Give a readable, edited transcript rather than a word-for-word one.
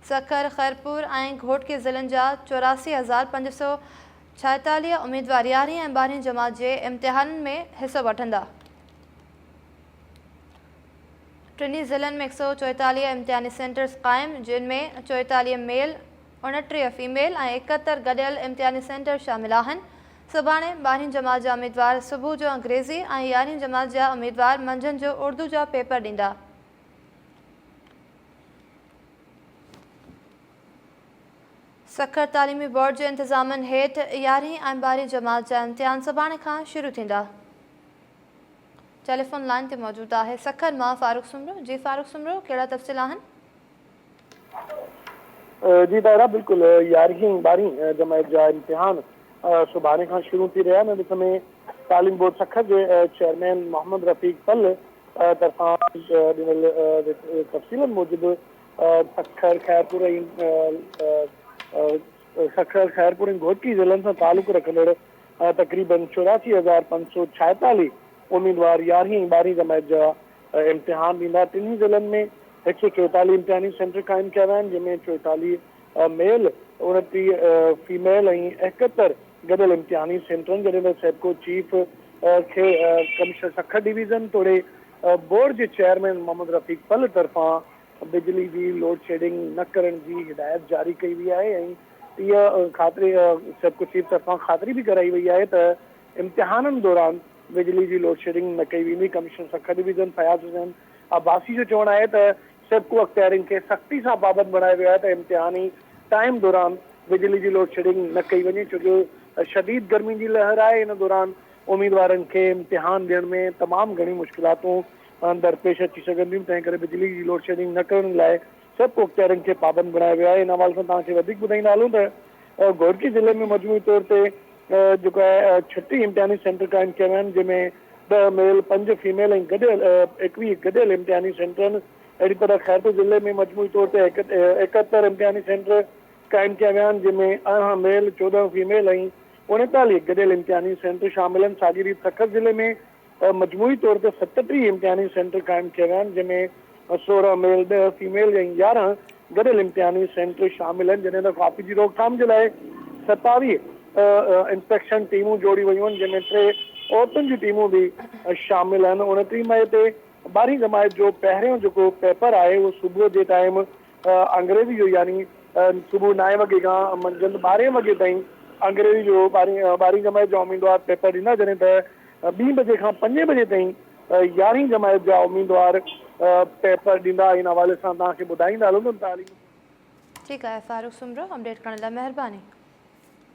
सखर, खैरपुर ऐं घोटकी ज़िलनि जा 84,546 उम्मीदवार 11हीं ऐं 12हीं जमात जे इम्तिहाननि में हिसो वठंदा। टिनी ज़िलनि में 144 इम्तिहानी सेंटर्स क़ाइम, जिन में 44 मेल, 29 फीमेल ऐं 71 गॾियल इम्तिहानी सेंटर शामिल आहिनि। सुभाणे 12हीं जमात जा उम्मीदवार सुबुह जो अंग्रेज़ी ऐं 11हीं जमात जा उम्मीदवार मंझंदि जो उर्दू जा पेपर ॾींदा। सखर तालीमी बोर्ड जे इंतज़ामनि हेठि 11हीं ऐं 12हीं जमात जा इम्तिहान सुभाणे खां शुरू थींदा। टेलीफोन लाइन ते मौजूद आहे सखर मां फारूक सुमरो। जी फारूक सुमरो, कहिड़ा तफ़सील आहिनि? जी तारा, बिल्कुल 11हीं 12हीं जमात जा इम्तिहान सुभाणे खां शुरू थी रहिया आहिनि। इन में तालीम बोर्ड सखर जे चेयरमैन मोहम्मद रफ़ीक पल तरफ़ां ॾिनल तफ़सीलनि मूजिबि सखर, खैरपुर ऐं घोटकी ज़िलनि सां तालुक़ रखंदड़ तक़रीबन 84,546 उम्मीदवार 11हीं ऐं 12हीं जमात जा इम्तिहान ॾींदा। टिनी ज़िलनि में 144 इम्तिहानी सेंटर क़ाइमु कया विया आहिनि, जंहिंमें 44 मेल, 29 फीमेल ऐं 71 गॾियल इम्तिहानी सेंटरनि। जॾहिं त सेबको चीफ खे कमिश्नर सखर डिवीज़न तोड़े बोर्ड जे चेयरमैन मोहम्मद रफ़ीक पल तरफ़ां बिजली जी लोड शेडिंग न करण जी हिदायत जारी कई वई आहे ऐं इहा ख़ातिरी सेबको चीफ तरफ़ां ख़ातिरी बि कराई वई आहे त इम्तिहाननि दौरान बिजली जी लोड शेडिंग न कई वेंदी। कमिश्नर सखर डिवीज़न फयाज़ हुसैन अब्बासी जो चवणु आहे त सेबको अख़्तियारियुनि खे सख़्ती सां पाबंद बणायो वियो आहे त इम्तिहानी टाइम दौरान बिजली जी लोड शेडिंग न कई वञे, छोजो शदीद गर्मी जी लहर आहे। इन दौरान उम्मीदवारनि खे इम्तिहान ॾियण में तमामु घणी मुश्किलातूं दरपेश अची सघंदियूं। तंहिं करे बिजली जी लोड शेडिंग न करण लाइ सेबको अख़्तियारियुनि खे पाबंद बणायो वियो आहे। इन हवाले सां तव्हांखे वधीक ॿुधाईंदा हलूं त घोटकी ज़िले में मजमूई तौर ते जेको आहे 36 इम्तिहानी सेंटर क़ाइमु कया विया आहिनि, जंहिंमें 10 मेल, 5 फीमेल ऐं गॾियल 21 गॾियल इम्तिहानी सेंटर आहिनि। अहिड़ी तरह खैरपुर ज़िले में मजमूई तौर ते 71 इम्तिहानी सेंटर क़ाइमु कया विया आहिनि, जंहिंमें 11 मेल, 14 फीमेल ऐं 39 गॾियल इम्तिहानी सेंटर शामिल आहिनि। साॻी रीति सखर ज़िले में मजमूई तौर ते 37 इम्तिहानी सेंटर क़ाइमु कया विया आहिनि, जंहिंमें 16 मेल, 10 फीमेल ऐं 11 गॾियल इम्तिहानी सेंटर शामिल आहिनि। जॾहिं त कापी जी रोकथाम जे लाइ 27 इंस्पेक्शन टीमूं जोड़ी वयूं आहिनि, जंहिंमें 3 औरतुनि जी टीमूं बि शामिल आहिनि। 29 मई ते 12हीं जमात जो पहिरियों जेको पेपर आहे उहो सुबुह जे टाइम अंग्रेज़ी जो, यानी सुबुह 9 वॻे खां मंझंदि 12 वॻे ताईं अंग्रेज़ी जो 12हीं जमात जा उम्मीदवार पेपर ॾींदा, जॾहिं त 2 बजे खां 5 बजे ताईं 11हीं जमात जा उम्मीदवार पेपर ॾींदा। इन हवाले सां तव्हांखे ॿुधाईंदा हलूं त तालीम। ठीकु आहे फारूक सुमरो, अपडेट करण लाइ महिरबानी।